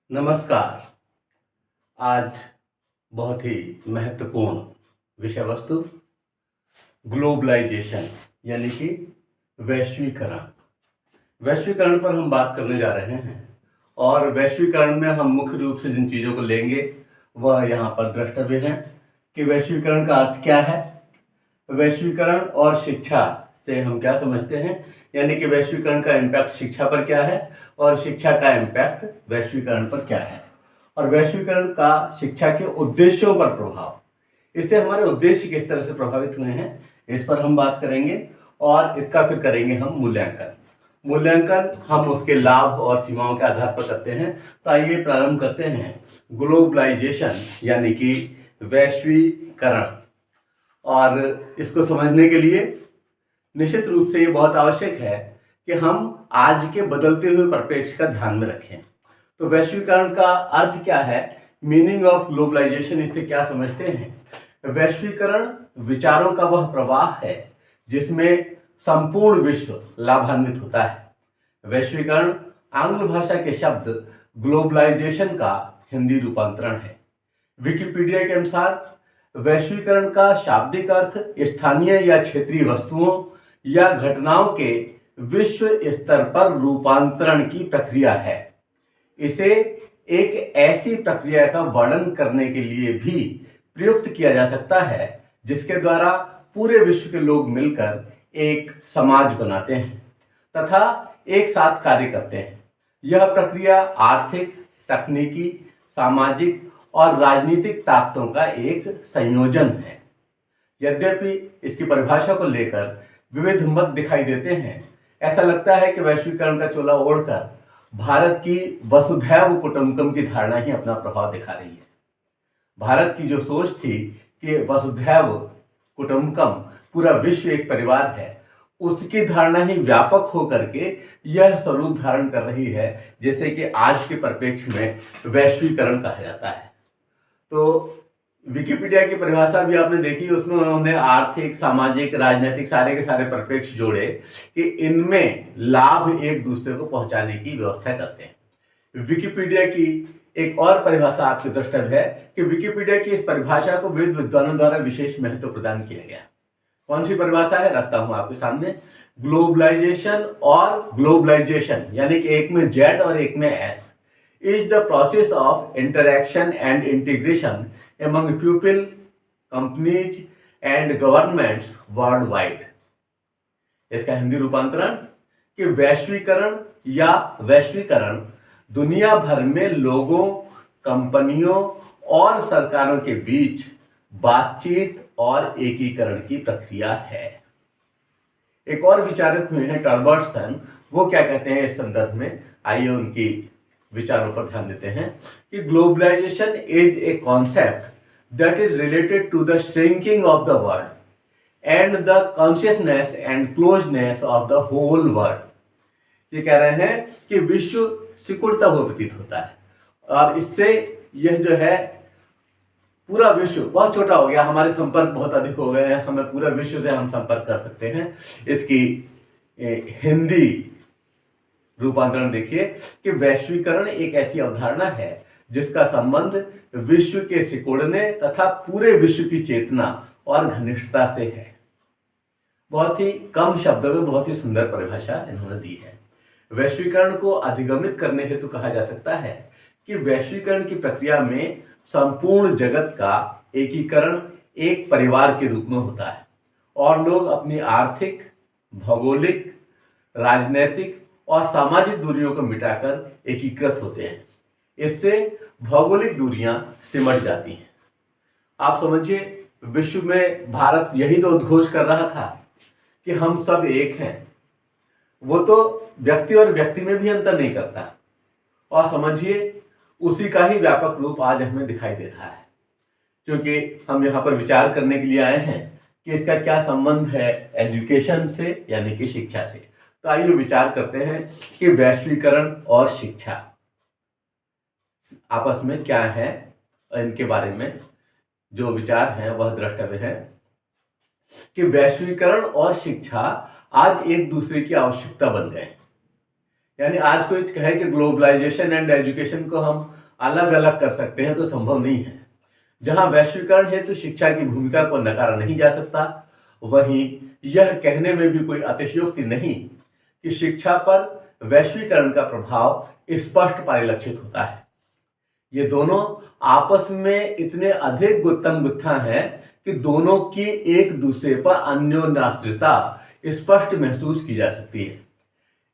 नमस्कार। आज बहुत ही महत्वपूर्ण विषय वस्तु ग्लोबलाइजेशन यानी कि वैश्वीकरण वैश्वीकरण पर हम बात करने जा रहे हैं। और वैश्वीकरण में हम मुख्य रूप से जिन चीज़ों को लेंगे वह यहाँ पर द्रष्टव्य है कि वैश्वीकरण का अर्थ क्या है, वैश्वीकरण और शिक्षा से हम क्या समझते हैं, यानी कि वैश्वीकरण का इम्पैक्ट शिक्षा पर क्या है और शिक्षा का इम्पैक्ट वैश्वीकरण पर क्या है, और वैश्वीकरण का शिक्षा के उद्देश्यों पर प्रभाव, इससे हमारे उद्देश्य किस तरह से प्रभावित हुए हैं, इस पर हम बात करेंगे। और इसका फिर करेंगे हम मूल्यांकन हम उसके लाभ और सीमाओं के आधार पर करते हैं। तो आइए प्रारंभ करते हैं ग्लोबलाइजेशन यानी कि वैश्वीकरण। और इसको समझने के लिए निश्चित रूप से ये बहुत आवश्यक है कि हम आज के बदलते हुए परिप्रेक्ष्य का ध्यान में रखें। तो वैश्वीकरण का अर्थ क्या है, मीनिंग ऑफ ग्लोबलाइजेशन, इससे क्या समझते हैं। वैश्वीकरण विचारों का वह प्रवाह है जिसमें संपूर्ण विश्व लाभान्वित होता है। वैश्वीकरण आंग्ल भाषा के शब्द ग्लोबलाइजेशन का हिंदी रूपांतरण है। विकिपीडिया के अनुसार वैश्वीकरण का शाब्दिक अर्थ स्थानीय या क्षेत्रीय वस्तुओं या घटनाओं के विश्व स्तर पर रूपांतरण की प्रक्रिया है। इसे एक ऐसी प्रक्रिया का वर्णन करने के लिए भी प्रयुक्त किया जा सकता है जिसके द्वारा पूरे विश्व के लोग मिलकर एक समाज बनाते हैं तथा एक साथ कार्य करते हैं। यह प्रक्रिया आर्थिक, तकनीकी, सामाजिक और राजनीतिक ताकतों का एक संयोजन है। यद्यपि इसकी परिभाषा को लेकर विविध मत दिखाई देते हैं, ऐसा लगता है कि वैश्वीकरण का चोला ओढ़कर भारत की वसुधैव कुटुंबकम की धारणा ही अपना प्रभाव दिखा रही है। भारत की जो सोच थी कि वसुधैव कुटुंबकम, पूरा विश्व एक परिवार है, उसकी धारणा ही व्यापक होकर के यह स्वरूप धारण कर रही है जैसे कि आज के परिप्रेक्ष्य में वैश्वीकरण कहा जाता है। तो विकिपीडिया की परिभाषा भी आपने देखी, उसमें उन्होंने आर्थिक, सामाजिक, राजनीतिक सारे के सारे परिप्रेक्ष्य जोड़े कि इनमें लाभ एक दूसरे को पहुंचाने की व्यवस्था करते हैं। विकिपीडिया की एक और परिभाषा आपके द्रष्टव्य है कि विकिपीडिया की इस परिभाषा को विविध विद्वानों द्वारा विशेष महत्व प्रदान किया गया। कौन सी परिभाषा है, रखता हूं आपके सामने। ग्लोबलाइजेशन और ग्लोबलाइजेशन यानी कि एक में जेड और एक में S is the process of interaction and integration among people, companies and governments worldwide। इसका हिंदी रूपांतरण कि वैश्वीकरण या वैश्वीकरण दुनिया भर में लोगों, कंपनियों और सरकारों के बीच बातचीत और एकीकरण की प्रक्रिया है। एक और विचारक हुए हैं टर्बर्टसन, वो क्या कहते हैं इस संदर्भ में, आइए उनकी विचारों पर ध्यान देते हैं कि globalisation is a concept that is related to the shrinking of the world and the consciousness and closeness of the whole world. ये कह रहे हैं कि विश्व सिकुड़ता हुआ प्रतीत होता है और इससे यह जो है पूरा विश्व बहुत छोटा हो गया, हमारे संपर्क बहुत अधिक हो गए हैं, हमें पूरा विश्व से हम संपर्क कर सकते हैं। इसकी हिंदी रूपांतरण देखिए कि वैश्वीकरण एक ऐसी अवधारणा है जिसका संबंध विश्व के सिकुड़ने तथा पूरे विश्व की चेतना और घनिष्ठता से है। बहुत ही कम शब्दों में बहुत ही सुंदर परिभाषा इन्होंने दी है। वैश्वीकरण को अधिगमित करने हेतु कहा जा सकता है कि वैश्वीकरण की प्रक्रिया में संपूर्ण जगत का एकीकरण एक परिवार के रूप में होता है और लोग अपनी आर्थिक, भौगोलिक, राजनैतिक और सामाजिक दूरियों को मिटाकर एकीकृत होते हैं। इससे भौगोलिक दूरियां सिमट जाती हैं। आप समझिए, विश्व में भारत यही तो उद्घोष कर रहा था कि हम सब एक हैं। वो तो व्यक्ति और व्यक्ति में भी अंतर नहीं करता, और समझिए उसी का ही व्यापक रूप आज हमें दिखाई दे रहा है। क्योंकि हम यहाँ पर विचार करने के लिए आए हैं कि इसका क्या संबंध है एजुकेशन से यानी कि शिक्षा से। तो आइए विचार करते हैं कि वैश्वीकरण और शिक्षा आपस में क्या है, इनके बारे में जो विचार हैं वह द्रष्टव्य है कि वैश्वीकरण और शिक्षा आज एक दूसरे की आवश्यकता बन गए। यानी आज कोई कहे कि ग्लोबलाइजेशन एंड एजुकेशन को हम अलग अलग कर सकते हैं तो संभव नहीं है। जहां वैश्वीकरण है तो शिक्षा की भूमिका को नकारा नहीं जा सकता, वहीं यह कहने में भी कोई अतिशयोक्ति नहीं कि शिक्षा पर वैश्वीकरण का प्रभाव स्पष्ट परिलक्षित होता है। ये दोनों आपस में इतने अधिक गुत्थम गुत्था हैं कि दोनों की एक दूसरे पर अन्योन्याश्रितता स्पष्ट महसूस की जा सकती है।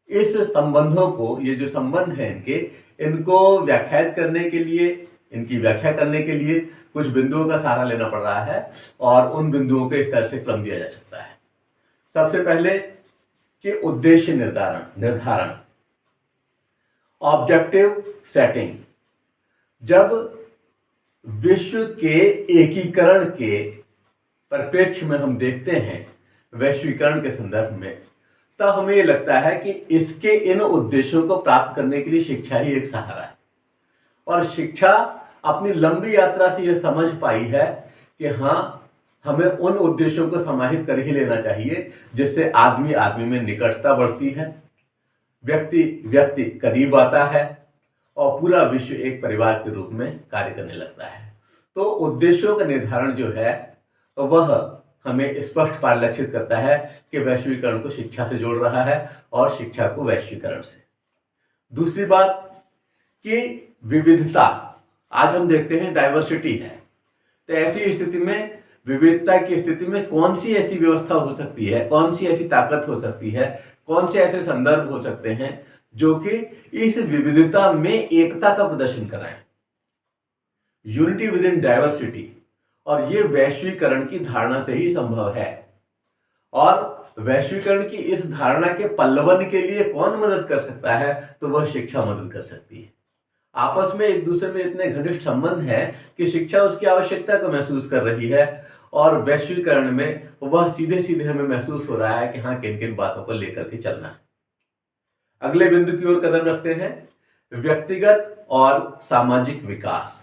इस संबंधों को, ये जो संबंध है इनको व्याख्यात करने के लिए, इनकी व्याख्या करने के लिए कुछ बिंदुओं का सहारा लेना पड़ रहा है और उन बिंदुओं के इस तरह से क्रम दिया जा सकता है। सबसे पहले कि उद्देश्य निर्धारण, ऑब्जेक्टिव सेटिंग। जब विश्व के एकीकरण के परिप्रेक्ष्य में हम देखते हैं वैश्वीकरण के संदर्भ में, तब हमें ये लगता है कि इसके इन उद्देश्यों को प्राप्त करने के लिए शिक्षा ही एक सहारा है। और शिक्षा अपनी लंबी यात्रा से यह समझ पाई है कि हाँ, हमें उन उद्देश्यों को समाहित कर ही लेना चाहिए जिससे आदमी आदमी में निकटता बढ़ती है, व्यक्ति व्यक्ति करीब आता है और पूरा विश्व एक परिवार के रूप में कार्य करने लगता है। तो उद्देश्यों का निर्धारण जो है वह हमें स्पष्ट परिलक्षित करता है कि वैश्वीकरण को शिक्षा से जोड़ रहा है और शिक्षा को वैश्वीकरण से। दूसरी बात कि विविधता, आज हम देखते हैं डाइवर्सिटी है, तो ऐसी स्थिति में, विविधता की स्थिति में कौन सी ऐसी व्यवस्था हो सकती है, कौन सी ऐसी ताकत हो सकती है, कौन से ऐसे संदर्भ हो सकते हैं जो कि इस विविधता में एकता का प्रदर्शन कराएं, यूनिटी विद इन डाइवर्सिटी। और ये वैश्वीकरण की धारणा से ही संभव है। और वैश्वीकरण की इस धारणा के पल्लवन के लिए कौन मदद कर सकता है, तो वह शिक्षा मदद कर सकती है। आपस में एक दूसरे में इतने घनिष्ठ संबंध है कि शिक्षा उसकी आवश्यकता को महसूस कर रही है और वैश्वीकरण में वह सीधे सीधे हमें महसूस हो रहा है कि हाँ, किन किन बातों को लेकर के चलना है। अगले बिंदु की ओर कदम रखते हैं, व्यक्तिगत और सामाजिक विकास,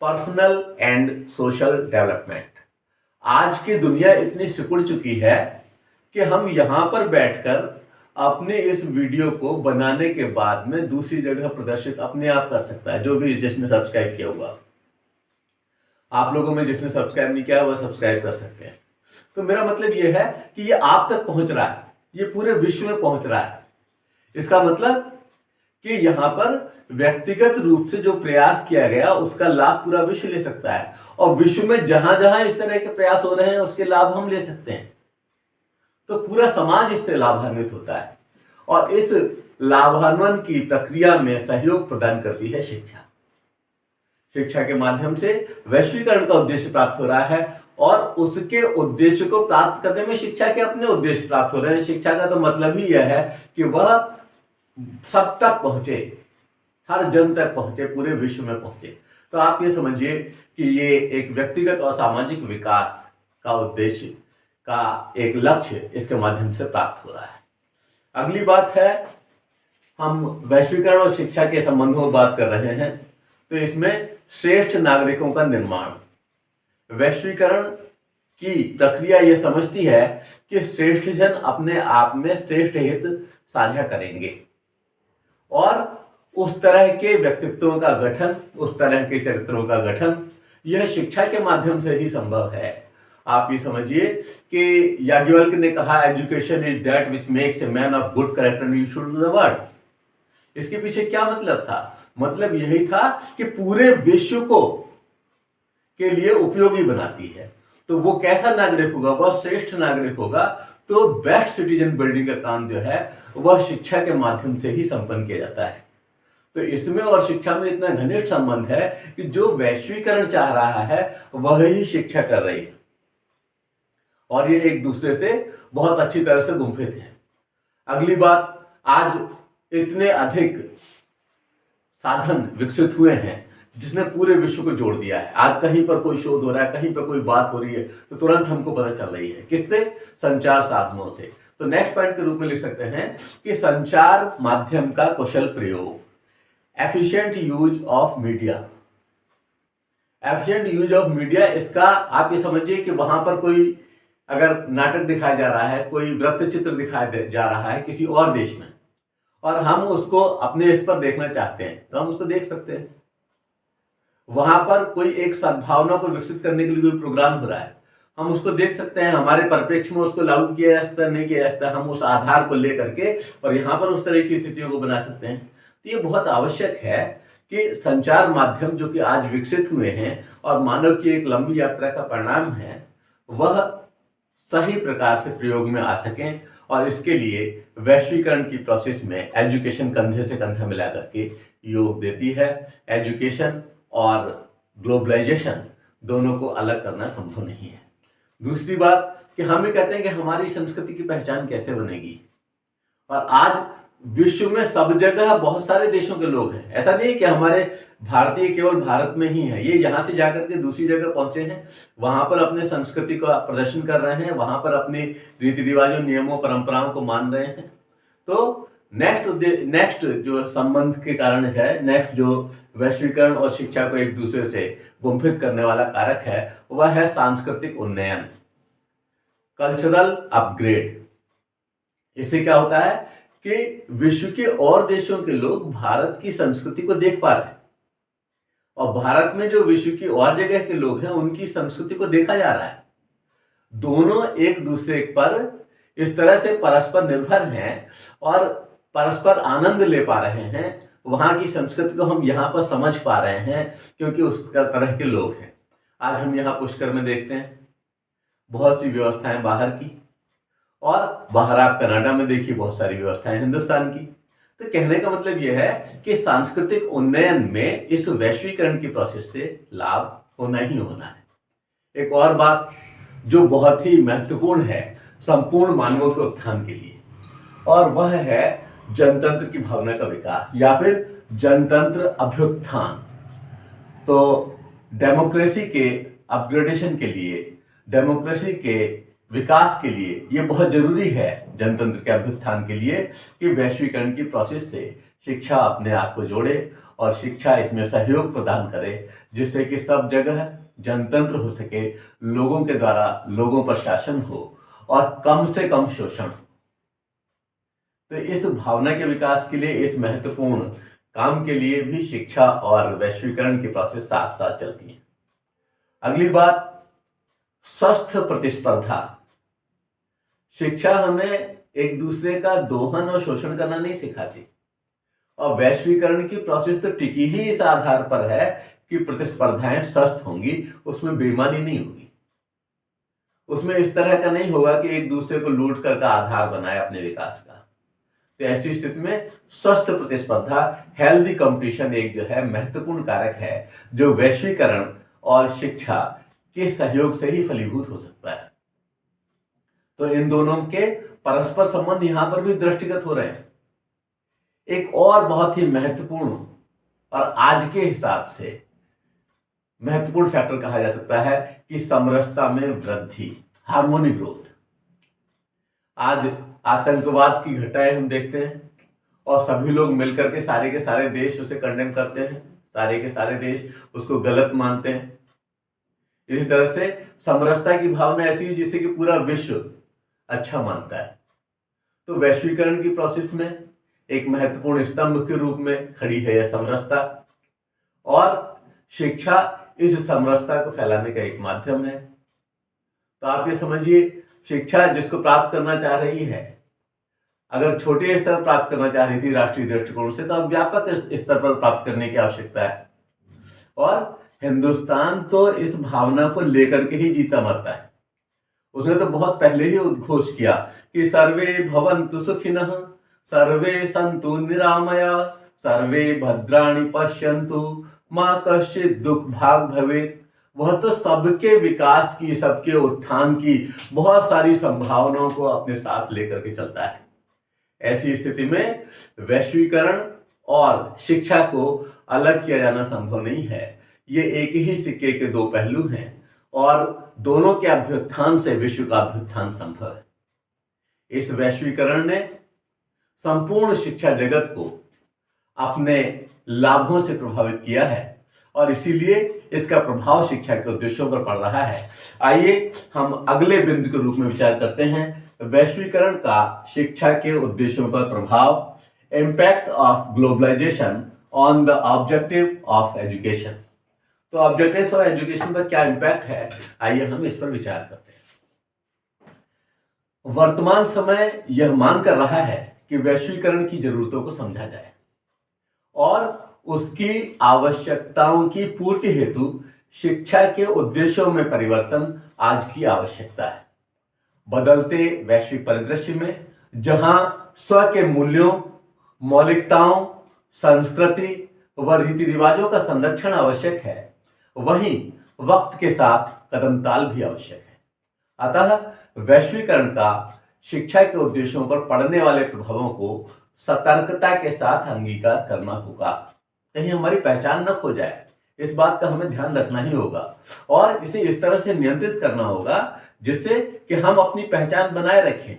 पर्सनल एंड सोशल डेवलपमेंट। आज की दुनिया इतनी सिकुड़ चुकी है कि हम यहां पर बैठकर अपने इस वीडियो को बनाने के बाद में दूसरी जगह प्रदर्शित अपने आप कर सकता है, जो भी जिसने सब्सक्राइब किया हुआ। आप लोगों में जिसने सब्सक्राइब नहीं किया वह सब्सक्राइब कर सकते हैं। तो मेरा मतलब यह है कि ये आप तक पहुंच रहा है, ये पूरे विश्व में पहुंच रहा है। इसका मतलब कि यहां पर व्यक्तिगत रूप से जो प्रयास किया गया उसका लाभ पूरा विश्व ले सकता है और विश्व में जहां जहां इस तरह के प्रयास हो रहे हैं उसके लाभ हम ले सकते हैं। तो पूरा समाज इससे लाभान्वित होता है और इस लाभान्वयन की प्रक्रिया में सहयोग प्रदान करती है शिक्षा। शिक्षा के माध्यम से वैश्वीकरण का उद्देश्य प्राप्त हो रहा है और उसके उद्देश्य को प्राप्त करने में शिक्षा के अपने उद्देश्य प्राप्त हो रहे हैं। शिक्षा का तो मतलब ही यह है कि वह सब तक पहुंचे, हर जन तक पहुंचे, पूरे विश्व में पहुंचे। तो आप ये समझिए कि ये एक व्यक्तिगत और सामाजिक विकास का उद्देश्य का एक लक्ष्य इसके माध्यम से प्राप्त हो रहा है। अगली बात है, हम वैश्वीकरण और शिक्षा के संबंधों में बात कर रहे हैं, तो इसमें श्रेष्ठ नागरिकों का निर्माण। वैश्वीकरण की प्रक्रिया यह समझती है कि श्रेष्ठ जन अपने आप में श्रेष्ठ हित साझा करेंगे और उस तरह के व्यक्तित्वों का गठन, उस तरह के चरित्रों का गठन यह शिक्षा के माध्यम से ही संभव है। आप ये समझिए कि याज्ञवल्क्य ने कहा, education is that which makes a man of good character you should do the word. इसके पीछे क्या मतलब था? मतलब यही था कि पूरे विश्व को के लिए उपयोगी बनाती है। तो वो कैसा नागरिक होगा? वह श्रेष्ठ नागरिक होगा। तो बेस्ट सिटीजन बिल्डिंग का काम जो है वह शिक्षा के माध्यम से ही संपन्न किया जाता है। तो इसमें और शिक्षा में इतना घनिष्ठ संबंध है कि जो वैश्वीकरण चाह रहा है वह ही शिक्षा कर रही है और ये एक दूसरे से बहुत अच्छी तरह से गुंफित है। अगली बात, आज इतने अधिक साधन विकसित हुए हैं जिसने पूरे विश्व को जोड़ दिया है। आज कहीं पर कोई शोध हो रहा है, कहीं पर कोई बात हो रही है तो तुरंत हमको पता चल रही है। किससे? संचार साधनों से। तो नेक्स्ट पॉइंट के रूप में लिख सकते हैं कि संचार माध्यम का कुशल प्रयोग, efficient use of media. Efficient use of media, इसका आप ये समझिए कि वहां पर कोई अगर नाटक दिखाया जा रहा है, कोई वृत्त चित्र दिखाया जा रहा है किसी और देश में, और हम उसको अपने इस पर देखना चाहते हैं तो हम उसको देख सकते हैं। वहां पर कोई एक सद्भावना को विकसित करने के लिए कोई प्रोग्राम हो रहा है, हम उसको देख सकते हैं, हमारे परिप्रेक्ष्य में उसको लागू किया जा सकता है, नहीं किया जा सकता, हम उस आधार को लेकर के और यहाँ पर उस तरह की स्थितियों को बना सकते हैं। तो ये बहुत आवश्यक है कि संचार माध्यम जो कि आज विकसित हुए हैं और मानव की एक लंबी यात्रा का परिणाम है, वह सही प्रकार से प्रयोग में आ सकें। और इसके लिए वैश्वीकरण की प्रोसेस में एजुकेशन कंधे से कंधा मिला करके योग देती है। एजुकेशन और ग्लोबलाइजेशन दोनों को अलग करना संभव नहीं है। दूसरी बात कि हम ये कहते हैं कि हमारी संस्कृति की पहचान कैसे बनेगी, और आज विश्व में सब जगह बहुत सारे देशों के लोग हैं। ऐसा नहीं है कि हमारे भारतीय केवल भारत में ही है, ये यहाँ से जाकर के दूसरी जगह पहुंचे हैं, वहां पर अपने संस्कृति का प्रदर्शन कर रहे हैं, वहां पर अपनी रीति रिवाजों, नियमों, परंपराओं को मान रहे हैं। तो नेक्स्ट जो संबंध के कारण है, नेक्स्ट जो वैश्वीकरण और शिक्षा को एक दूसरे से गुंफित करने वाला कारक है, वह है सांस्कृतिक उन्नयन, कल्चरल अपग्रेड। इससे क्या होता है कि विश्व के और देशों के लोग भारत की संस्कृति को देख पा रहे हैं, और भारत में जो विश्व की और जगह के लोग हैं उनकी संस्कृति को देखा जा रहा है। दोनों एक दूसरे पर इस तरह से परस्पर निर्भर हैं और परस्पर आनंद ले पा रहे हैं। वहां की संस्कृति को हम यहाँ पर समझ पा रहे हैं क्योंकि उस तरह के लोग हैं। आज हम यहाँ पुष्कर में देखते हैं बहुत सी व्यवस्थाएं बाहर की, और बाहर आप कनाडा में देखिए बहुत सारी व्यवस्थाएं हिंदुस्तान की। तो कहने का मतलब यह है कि सांस्कृतिक उन्नयन में इस वैश्वीकरण की प्रोसेस से लाभ होना ही होना है। एक और बात जो बहुत ही महत्वपूर्ण है संपूर्ण मानवों के उत्थान के लिए, और वह है जनतंत्र की भावना का विकास या फिर जनतंत्र अभ्युत्थान। तो डेमोक्रेसी के अपग्रेडेशन के लिए, डेमोक्रेसी के विकास के लिए ये बहुत जरूरी है, जनतंत्र के अभ्युत्थान के लिए, कि वैश्वीकरण की प्रोसेस से शिक्षा अपने आप को जोड़े और शिक्षा इसमें सहयोग प्रदान करे, जिससे कि सब जगह जनतंत्र हो सके, लोगों के द्वारा लोगों पर शासन हो और कम से कम शोषण। तो इस भावना के विकास के लिए, इस महत्वपूर्ण काम के लिए भी शिक्षा और वैश्वीकरण की प्रोसेस साथ साथ चलती है। अगली बात, स्वस्थ प्रतिस्पर्धा। शिक्षा हमें एक दूसरे का दोहन और शोषण करना नहीं सिखाती, और वैश्वीकरण की प्रोसेस तो टिकी ही इस आधार पर है कि प्रतिस्पर्धाएं स्वस्थ होंगी, उसमें बेईमानी नहीं होगी, उसमें इस तरह का नहीं होगा कि एक दूसरे को लूट कर का आधार बनाए अपने विकास का। तो ऐसी स्थिति में स्वस्थ प्रतिस्पर्धा, हेल्दी कंपटीशन एक जो है महत्वपूर्ण कारक है, जो वैश्वीकरण और शिक्षा के सहयोग से ही फलीभूत हो सकता है। तो इन दोनों के परस्पर संबंध यहां पर भी दृष्टिगत हो रहे हैं। एक और बहुत ही महत्वपूर्ण और आज के हिसाब से महत्वपूर्ण फैक्टर कहा जा सकता है कि समरसता में वृद्धि, हार्मोनी ग्रोथ। आज आतंकवाद की घटनाएं हम देखते हैं और सभी लोग मिलकर के सारे देश उसे कंडेम करते हैं, सारे के सारे देश उसको गलत मानते हैं। इसी तरह से समरसता की भावना ऐसी है जिससे कि पूरा विश्व अच्छा मानता है। तो वैश्वीकरण की प्रोसेस में एक महत्वपूर्ण स्तंभ के रूप में खड़ी है यह समरसता, और शिक्षा इस समरसता को फैलाने का एक माध्यम है। तो आप ये समझिए, शिक्षा जिसको प्राप्त करना चाह रही है, अगर छोटे स्तर पर प्राप्त करना चाह रही थी राष्ट्रीय दृष्टिकोण से, तो अब व्यापक स्तर पर प्राप्त करने की आवश्यकता है। और हिंदुस्तान तो इस भावना को लेकर के ही जीता मरता है। उसने तो बहुत पहले ही उद्घोष किया कि सर्वे भवन्तु सुखिनः, सर्वे सन्तु निरामया, सर्वे भद्राणि पश्यन्तु, मा कश्चित् दुख भाग भवेत्। वह तो सबके विकास की, सबके उत्थान की बहुत सारी संभावनाओं को अपने साथ लेकर के चलता है। ऐसी स्थिति में वैश्वीकरण और शिक्षा को अलग किया जाना संभव नहीं है। ये एक ही सिक्के के दो पहलू हैं और दोनों के अभ्युत्थान से विश्व का अभ्युत्थान संभव है। इस वैश्वीकरण ने संपूर्ण शिक्षा जगत को अपने लाभों से प्रभावित किया है और इसीलिए इसका प्रभाव शिक्षा के उद्देश्यों पर पड़ रहा है। आइए हम अगले बिंदु के रूप में विचार करते हैं, वैश्वीकरण का शिक्षा के उद्देश्यों पर प्रभाव। Impact of globalisation on the objective of education. तो ऑब्जेक्टिव्स ऑफ एजुकेशन पर क्या इम्पैक्ट है, आइए हम इस पर विचार करते हैं। वर्तमान समय यह मांग कर रहा है कि वैश्वीकरण की जरूरतों को समझा जाए और उसकी आवश्यकताओं की पूर्ति हेतु शिक्षा के उद्देश्यों में परिवर्तन आज की आवश्यकता है। बदलते वैश्विक परिदृश्य में जहां स्व के मूल्यों, मौलिकताओं, संस्कृति व रीति रिवाजों का संरक्षण आवश्यक है, वहीं वक्त के साथ कदम ताल भी आवश्यक है। अतः वैश्वीकरण का शिक्षा के उद्देश्यों पर पड़ने वाले प्रभावों को सतर्कता के साथ अंगीकार करना होगा। कहीं हमारी पहचान न खो जाए, इस बात का हमें ध्यान रखना ही होगा और इसे इस तरह से नियंत्रित करना होगा जिससे कि हम अपनी पहचान बनाए रखें,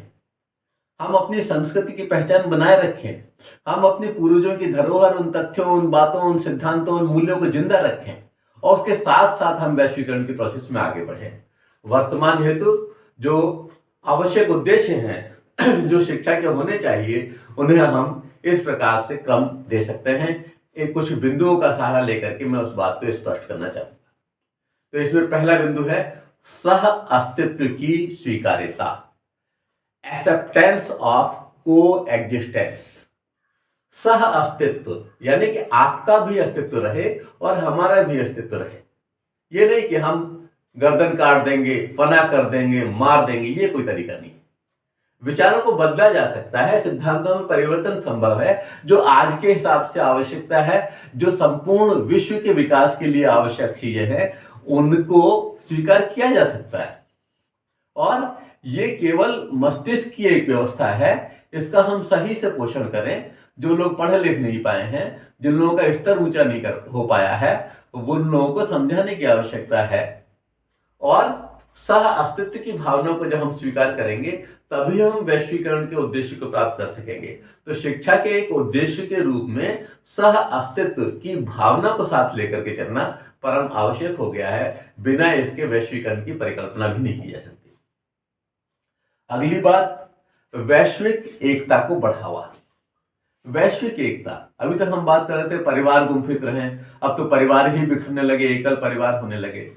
हम अपनी संस्कृति की पहचान बनाए रखें, हम अपने पूर्वजों की धरोहर, उन तथ्यों, उन बातों, उन सिद्धांतों, उन मूल्यों को जिंदा रखें और उसके साथ साथ हम वैश्वीकरण की प्रोसेस में आगे बढ़ें। वर्तमान हेतु जो आवश्यक उद्देश्य हैं, जो शिक्षा के होने चाहिए, उन्हें हम इस प्रकार से क्रम दे सकते हैं। एक कुछ बिंदुओं का सहारा लेकर के मैं उस बात को स्पष्ट करना चाहूंगा। तो इसमें पहला बिंदु है सह अस्तित्व की स्वीकार्यता, एक्सेप्टेंस ऑफ को एग्जिस्टेंस। सह अस्तित्व यानी कि आपका भी अस्तित्व रहे और हमारा भी अस्तित्व रहे। ये नहीं कि हम गर्दन काट देंगे, फना कर देंगे, मार देंगे, ये कोई तरीका नहीं। विचारों को बदला जा सकता है, सिद्धांतों में परिवर्तन संभव है। जो आज के हिसाब से आवश्यकता है, जो संपूर्ण विश्व के विकास के लिए आवश्यक चीजें हैं, उनको स्वीकार किया जा सकता है। और ये केवल मस्तिष्क की एक व्यवस्था है, इसका हम सही से पोषण करें। जो लोग पढ़ लिख नहीं पाए हैं, जिन लोगों का स्तर ऊंचा नहीं हो पाया है, उन लोगों को समझाने की आवश्यकता है। और सह अस्तित्व की भावना को जब हम स्वीकार करेंगे तभी हम वैश्वीकरण के उद्देश्य को प्राप्त कर सकेंगे। तो शिक्षा के एक उद्देश्य के रूप में सह अस्तित्व की भावना को साथ लेकर के चलना परम आवश्यक हो गया है। बिना इसके वैश्वीकरण की परिकल्पना भी नहीं की जा सकती। अगली बात, वैश्विक एकता को बढ़ावा। वैश्विक एकता, अभी तक हम बात कर रहे थे परिवार गुमफित रहे, अब तो परिवार ही बिखरने लगे, एकल परिवार होने लगे।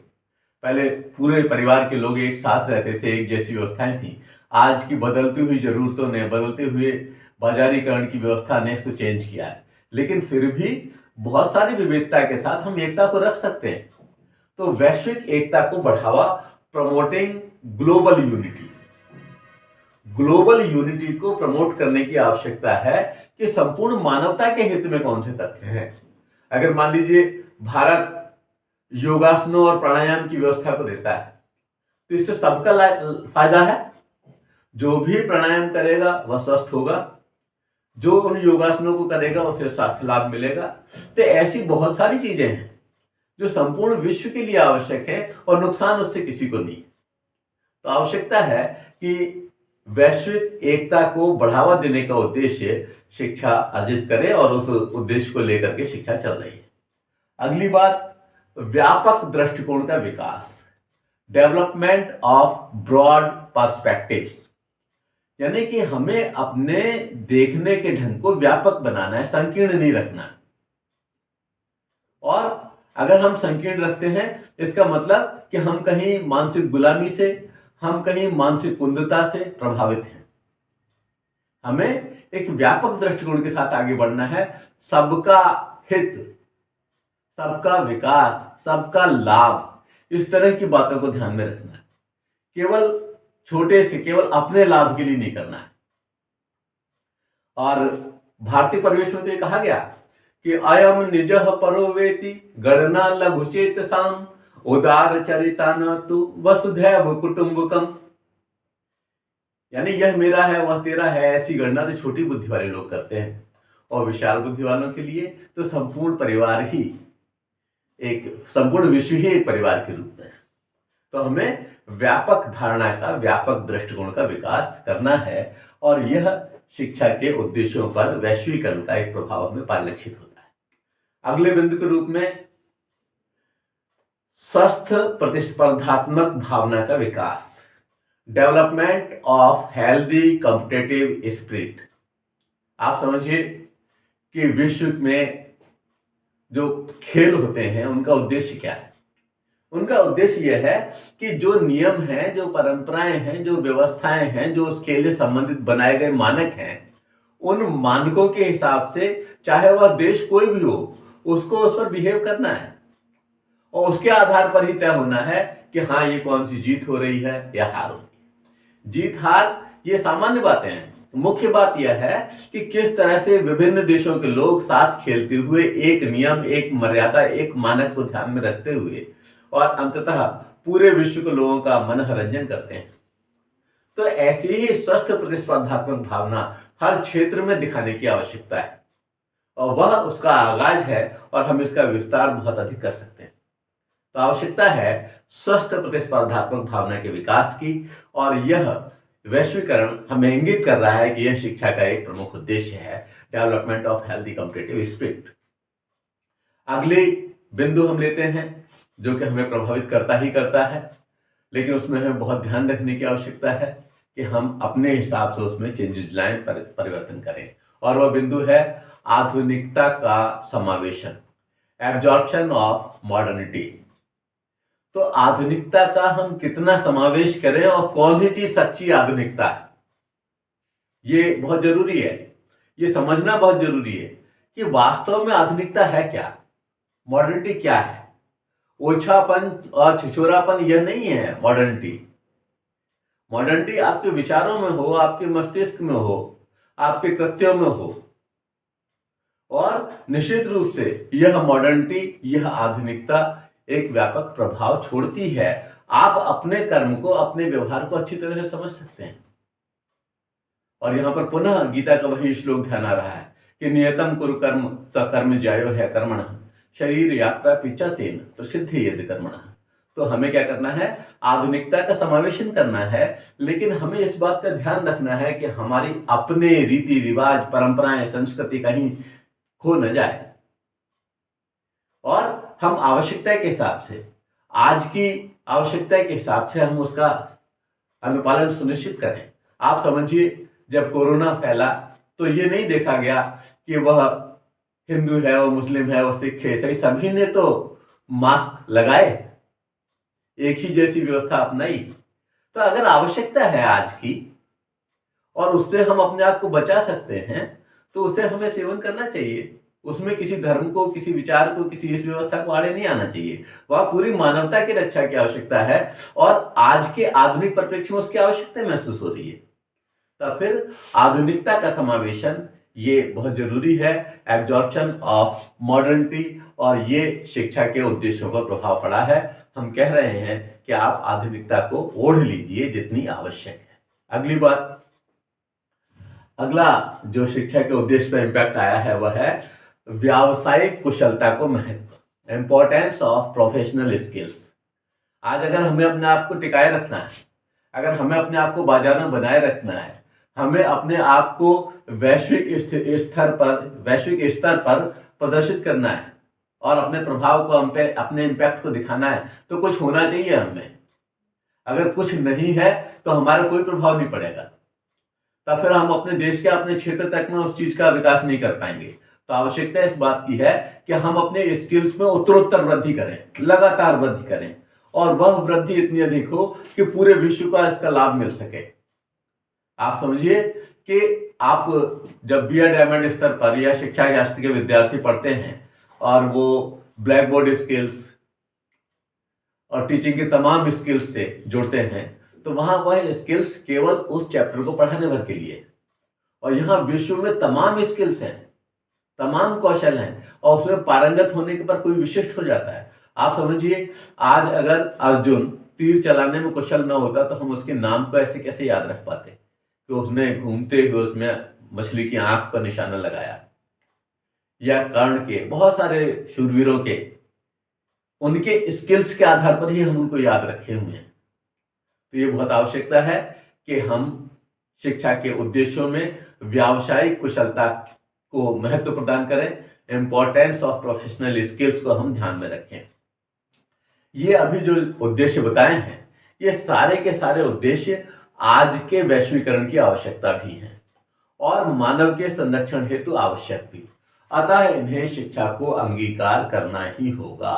पहले पूरे परिवार के लोग एक साथ रहते थे, एक जैसी व्यवस्थाएं थी। आज की बदलती हुई जरूरतों ने, बदलते हुए बाजारीकरण की व्यवस्था ने इसको चेंज किया है, लेकिन फिर भी बहुत सारी विविधता के साथ हम एकता को रख सकते हैं। तो वैश्विक एकता को बढ़ावा, promoting global unity. Global unity को प्रमोट करने की आवश्यकता है कि संपूर्ण मानवता के हित में कौन से तथ्य हैं। अगर मान लीजिए भारत योगासनों और प्राणायाम की व्यवस्था को देता है तो इससे सबका फायदा है। जो भी प्राणायाम करेगा वह स्वस्थ होगा, जो उन योगासनों को करेगा उसे स्वास्थ्य लाभ मिलेगा। तो ऐसी बहुत सारी चीजें हैं जो संपूर्ण विश्व के लिए आवश्यक है और नुकसान उससे किसी को नहीं। तो आवश्यकता है कि वैश्विक एकता को बढ़ावा देने का उद्देश्य शिक्षा अर्जित करे और उस उद्देश्य को लेकर के शिक्षा चल रही है। अगली बात, व्यापक दृष्टिकोण का विकास, डेवलपमेंट ऑफ ब्रॉड पर्सपेक्टिव्स। यानी कि हमें अपने देखने के ढंग को व्यापक बनाना है, संकीर्ण नहीं रखना। और अगर हम संकीर्ण रखते हैं इसका मतलब कि हम कहीं मानसिक गुलामी से, हम कहीं मानसिक कुंदता से प्रभावित हैं। हमें एक व्यापक दृष्टिकोण के साथ आगे बढ़ना है। सबका हित, सबका विकास, सबका लाभ, इस तरह की बातों को ध्यान में रखना है। केवल छोटे से, केवल अपने लाभ के लिए नहीं करना है। और भारतीय परिवेश में तो ये कहा गया कि अयम निजः परो वेति गणना लघु चेतसाम उदार चरिता न तु वसुधैव कुटुंबकम। यानी यह मेरा है वह तेरा है, ऐसी गणना तो छोटी बुद्धि वाले लोग करते हैं। और विशाल बुद्धि वालों के लिए तो संपूर्ण परिवार ही एक, संपूर्ण विश्व ही एक परिवार के रूप में है। तो हमें व्यापक धारणा का, व्यापक दृष्टिकोण का विकास करना है और यह शिक्षा के उद्देश्यों पर वैश्वीकरण का एक प्रभाव हमें परिलक्षित होता है। अगले बिंदु के रूप में स्वस्थ प्रतिस्पर्धात्मक भावना का विकास, development of healthy competitive spirit. आप समझिए कि विश्व में जो खेल होते हैं उनका उद्देश्य क्या है। उनका उद्देश्य यह है कि जो नियम हैं, जो परंपराएं हैं, जो व्यवस्थाएं हैं, जो उस खेल से संबंधित बनाए गए मानक हैं, उन मानकों के हिसाब से चाहे वह देश कोई भी हो, उसको उस पर बिहेव करना है और उसके आधार पर ही तय होना है कि हाँ, ये कौन सी जीत हो रही है या हार हो रही है। जीत हार ये सामान्य बातें हैं। मुख्य बात यह है कि किस तरह से विभिन्न देशों के लोग साथ खेलते हुए एक नियम, एक मर्यादा, एक मानक को ध्यान में रखते हुए और अंततः पूरे विश्व के लोगों का मनोरंजन करते हैं। तो ऐसी ही स्वस्थ प्रतिस्पर्धात्मक भावना हर क्षेत्र में दिखाने की आवश्यकता है और वह उसका आगाज है और हम इसका विस्तार बहुत अधिक कर सकते हैं। तो आवश्यकता है स्वस्थ प्रतिस्पर्धात्मक भावना के विकास की और यह वैश्वीकरण हमें इंगित कर रहा है कि यह शिक्षा का एक प्रमुख उद्देश्य है, development of healthy competitive spirit. अगली बिंदु हम लेते हैं जो कि हमें प्रभावित करता ही करता है, लेकिन उसमें हमें बहुत ध्यान रखने की आवश्यकता है कि हम अपने हिसाब से उसमें चेंजेस लाएं, परिवर्तन करें। और वह बिंदु है आधुनिकता का समावेशन, एब्जॉर्प्शन ऑफ मॉडर्निटी। तो आधुनिकता का हम कितना समावेश करें और कौन सी चीज सच्ची आधुनिकता है, ये बहुत जरूरी है। ये समझना बहुत जरूरी है कि वास्तव में आधुनिकता है क्या, मॉडर्निटी क्या है। ओछापन और छिछोरापन यह नहीं है मॉडर्निटी। मॉडर्निटी आपके विचारों में हो, आपके मस्तिष्क में हो, आपके कृत्यों में हो। और निश्चित रूप से यह मॉडर्निटी, यह आधुनिकता एक व्यापक प्रभाव छोड़ती है। आप अपने कर्म को, अपने व्यवहार को अच्छी तरह से समझ सकते हैं। और यहां पर पुनः गीता का वही श्लोक ध्यान आ रहा है कि नियतम कुरु कर्म कर्म ज्यायो है कर्मण शरीर यात्रा पिचा तेन प्रसिद्ध यदि कर्मण। तो हमें क्या करना है, आधुनिकता का समावेशन करना है, लेकिन हमें इस बात का ध्यान रखना है कि हमारी अपने रीति रिवाज, परंपराएं, संस्कृति कहीं खो न जाए और हम आवश्यकता के हिसाब से, आज की आवश्यकता के हिसाब से हम उसका अनुपालन सुनिश्चित करें। आप समझिए, जब कोरोना फैला तो ये नहीं देखा गया कि वह हिंदू है, वो मुस्लिम है, वो सिख है, ईसाई, सभी ने तो मास्क लगाए, एक ही जैसी व्यवस्था अपनाई। तो अगर आवश्यकता है आज की और उससे हम अपने आप को बचा सकते हैं तो उसे हमें सेवन करना चाहिए। उसमें किसी धर्म को, किसी विचार को, किसी इस व्यवस्था को आड़े नहीं आना चाहिए। वह पूरी मानवता की रक्षा की आवश्यकता है और आज के आधुनिक परिप्रेक्ष्य में उसकी आवश्यकता महसूस हो रही है। तो फिर आधुनिकता का समावेशन ये बहुत जरूरी है, एब्जॉर्प्शन ऑफ मॉडर्निटी, और ये शिक्षा के उद्देश्यों पर प्रभाव पड़ा है। हम कह रहे हैं कि आप आधुनिकता को ओढ़ लीजिए जितनी आवश्यक है। अगली बात, अगला जो शिक्षा के उद्देश्य पर इंपैक्ट आया है वह है व्यावसायिक कुशलता को महत्व, इंपॉर्टेंस ऑफ प्रोफेशनल स्किल्स। आज अगर हमें अपने आप को टिकाए रखना है, अगर हमें अपने आप को बाजार में बनाए रखना है, हमें अपने आप को वैश्विक स्तर पर प्रदर्शित करना है और अपने प्रभाव को, अपने इम्पैक्ट को दिखाना है, तो कुछ होना चाहिए हमें। अगर कुछ नहीं है तो हमारा कोई प्रभाव नहीं पड़ेगा, तो फिर हम अपने देश के, अपने क्षेत्र तक में उस चीज का विकास नहीं कर पाएंगे। तो आवश्यकता इस बात की है कि हम अपने स्किल्स में उत्तरोत्तर वृद्धि करें, लगातार वृद्धि करें, और वह वृद्धि इतनी अधिक हो कि पूरे विश्व का इसका लाभ मिल सके। आप समझिए कि आप जब बीएड एमएड स्तर पर या शिक्षा शास्त्र के विद्यार्थी पढ़ते हैं और वो ब्लैक बोर्ड स्किल्स और टीचिंग के तमाम स्किल्स से जुड़ते हैं, तो वहां वह स्किल्स केवल उस चैप्टर को पढ़ाने भर के लिए, और यहाँ विश्व में तमाम स्किल्स हैं, तमाम कौशल हैं, और उसमें पारंगत होने के पर कोई विशिष्ट हो जाता है। आप समझिए, आज अगर अर्जुन तीर चलाने में कुशल न होता तो हम उसके नाम को ऐसे कैसे याद रख पाते कि उसने घूमते हुए उसमें मछली की आंख पर निशाना लगाया, या कर्ण के, बहुत सारे शूरवीरों के, उनके स्किल्स के आधार पर ही हम उनको याद रखे हुए हैं। तो ये बहुत आवश्यकता है कि हम शिक्षा के उद्देश्यों में व्यावसायिक कुशलता को महत्व प्रदान करें, इंपॉर्टेंस ऑफ प्रोफेशनल स्किल्स को हम ध्यान में रखें। ये अभी जो उद्देश्य बताए हैं, ये सारे के सारे उद्देश्य आज के वैश्वीकरण की आवश्यकता भी हैं और मानव के संरक्षण हेतु आवश्यक भी। अतः इन्हें शिक्षा को अंगीकार करना ही होगा।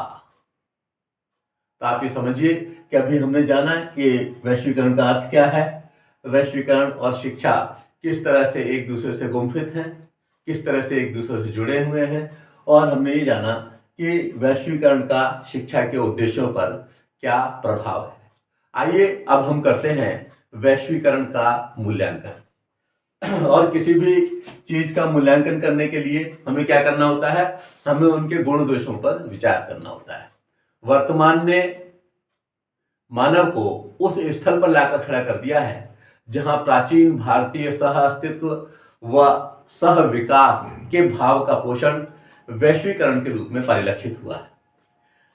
तो आप ये समझिए कि अभी हमने जाना कि वैश्वीकरण का अर्थ क्या है, वैश्वीकरण और शिक्षा किस तरह से एक दूसरे से गुम्फित हैं, किस तरह से एक दूसरे से जुड़े हुए हैं, और हमने ये जाना कि वैश्वीकरण का शिक्षा के उद्देश्यों पर क्या प्रभाव है। आइए अब हम करते हैं वैश्वीकरण का मूल्यांकन। और किसी भी चीज का मूल्यांकन करने के लिए हमें क्या करना होता है, हमें उनके गुण दोषों पर विचार करना होता है। वर्तमान ने मानव को उस स्थल पर लाकर खड़ा कर दिया है जहां प्राचीन भारतीय सह अस्तित्व व सह विकास के भाव का पोषण वैश्वीकरण के रूप में परिलक्षित हुआ है।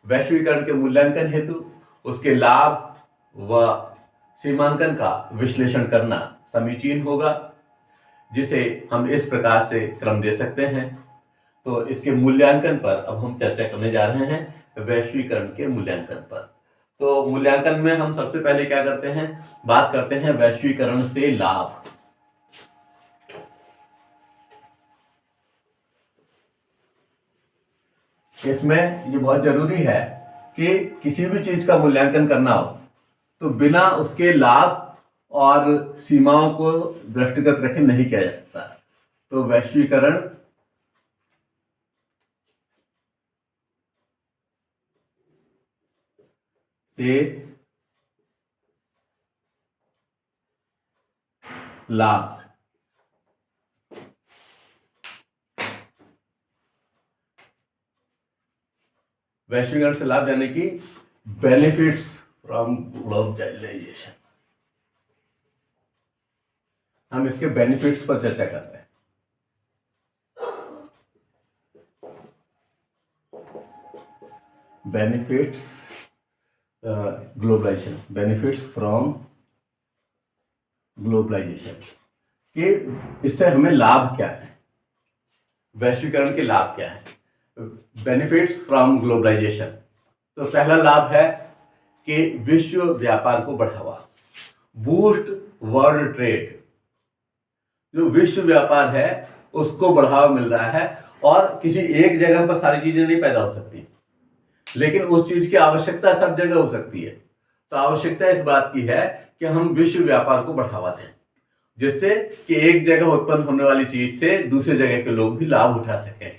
वैश्वीकरण के मूल्यांकन हेतु उसके लाभ व सीमांकन का विश्लेषण करना समीचीन होगा, जिसे हम इस प्रकार से क्रम दे सकते हैं। तो इसके मूल्यांकन पर अब हम चर्चा करने जा रहे हैं, वैश्वीकरण के मूल्यांकन पर। तो मूल्यांकन में हम सबसे पहले क्या करते हैं, बात करते हैं वैश्वीकरण से लाभ। इसमें ये बहुत जरूरी है कि किसी भी चीज का मूल्यांकन करना हो तो बिना उसके लाभ और सीमाओं को दृष्टिगत रखे नहीं किया जा सकता। तो वैश्वीकरण से लाभ, वैश्वीकरण से लाभ यानी कि बेनिफिट्स फ्रॉम ग्लोबलाइजेशन। हम इसके बेनिफिट्स पर चर्चा कर रहे हैं। Benefits globalisation, benefits from globalisation कि इससे हमें लाभ क्या है, वैश्वीकरण के लाभ क्या है। बेनिफिट्स फ्रॉम ग्लोबलाइजेशन, तो पहला लाभ है कि विश्व व्यापार को बढ़ावा, बूस्ट वर्ल्ड ट्रेड। जो विश्व व्यापार है उसको बढ़ावा मिल रहा है, और किसी एक जगह पर सारी चीजें नहीं पैदा हो सकती, लेकिन उस चीज की आवश्यकता सब जगह हो सकती है। तो आवश्यकता इस बात की है कि हम विश्व व्यापार को बढ़ावा दें, जिससे कि एक जगह उत्पन्न होने वाली चीज से दूसरे जगह के लोग भी लाभ उठा सकें।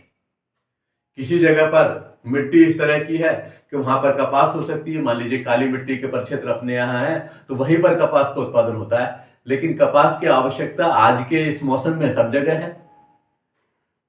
किसी जगह पर मिट्टी इस तरह की है कि वहां पर कपास हो सकती है, मान लीजिए काली मिट्टी के प्रक्षेत्र अपने यहाँ है तो वहीं पर कपास का उत्पादन होता है, लेकिन कपास की आवश्यकता आज के इस मौसम में सब जगह है।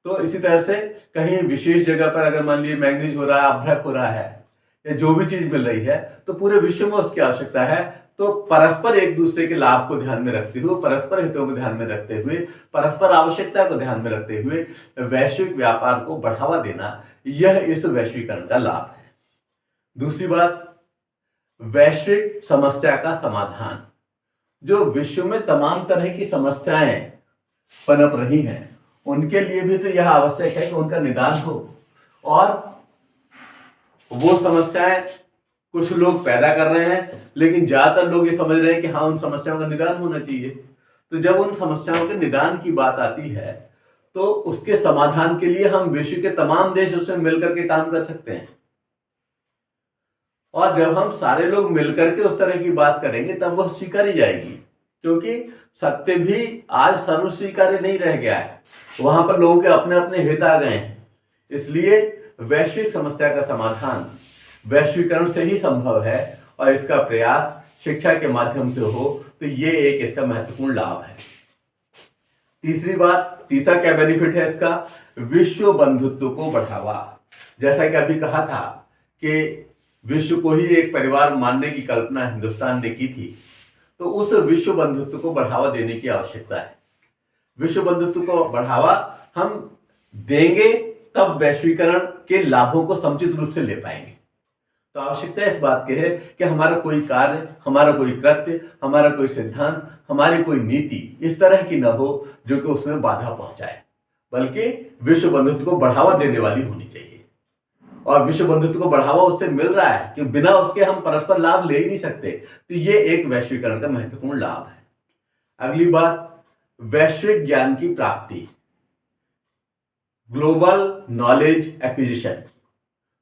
तो इसी तरह से कहीं विशेष जगह पर अगर मान लीजिए मैंगनीज हो रहा है, अभ्रक हो रहा है, या जो भी चीज मिल रही है, तो पूरे विश्व में उसकी आवश्यकता है। तो परस्पर एक दूसरे के लाभ को ध्यान में रखते हुए, परस्पर हितों को ध्यान में रखते हुए, परस्पर आवश्यकता को ध्यान में रखते हुए वैश्विक व्यापार को बढ़ावा देना, यह इस वैश्वीकरण का लाभ है। दूसरी बात, वैश्विक समस्या का समाधान। जो विश्व में तमाम तरह की समस्याएं पनप रही हैं, उनके लिए भी तो यह आवश्यक है कि उनका निदान हो, और वो समस्याएं कुछ लोग पैदा कर रहे हैं, लेकिन ज्यादातर लोग ये समझ रहे हैं कि हाँ उन समस्याओं का निदान होना चाहिए। तो जब उन समस्याओं के निदान की बात आती है तो उसके समाधान के लिए हम विश्व के तमाम देश उससे मिलकर के काम कर सकते हैं, और जब हम सारे लोग मिलकर के उस तरह की बात करेंगे तब वह स्वीकारी जाएगी, क्योंकि सत्य भी आज सर्व स्वीकार्य नहीं रह गया है, वहां पर लोगों के अपने अपने हित आ गए हैं। इसलिए वैश्विक समस्या का समाधान वैश्वीकरण से ही संभव है, और इसका प्रयास शिक्षा के माध्यम से हो, तो ये एक इसका महत्वपूर्ण लाभ है। तीसरी बात, तीसरा क्या बेनिफिट है इसका, विश्व बंधुत्व को बढ़ावा। जैसा कि अभी कहा था कि विश्व को ही एक परिवार मानने की कल्पना हिंदुस्तान ने की थी, तो उस विश्व बंधुत्व को बढ़ावा देने की आवश्यकता है। विश्व बंधुत्व को बढ़ावा हम देंगे तब वैश्वीकरण के लाभों को समुचित रूप से ले पाएंगे। तो आवश्यकता इस बात की है कि हमारा कोई कार्य, हमारा कोई कृत्य, हमारा कोई सिद्धांत, हमारी कोई नीति इस तरह की न हो जो कि उसमें बाधा पहुंचाए, बल्कि विश्व बंधुत्व को बढ़ावा देने वाली होनी चाहिए। और विश्व बंधुत्व को बढ़ावा उससे मिल रहा है कि बिना उसके हम परस्पर लाभ ले ही नहीं सकते। तो ये एक वैश्वीकरण का महत्वपूर्ण लाभ है। अगली बात, वैश्विक ज्ञान की प्राप्ति। Global knowledge acquisition.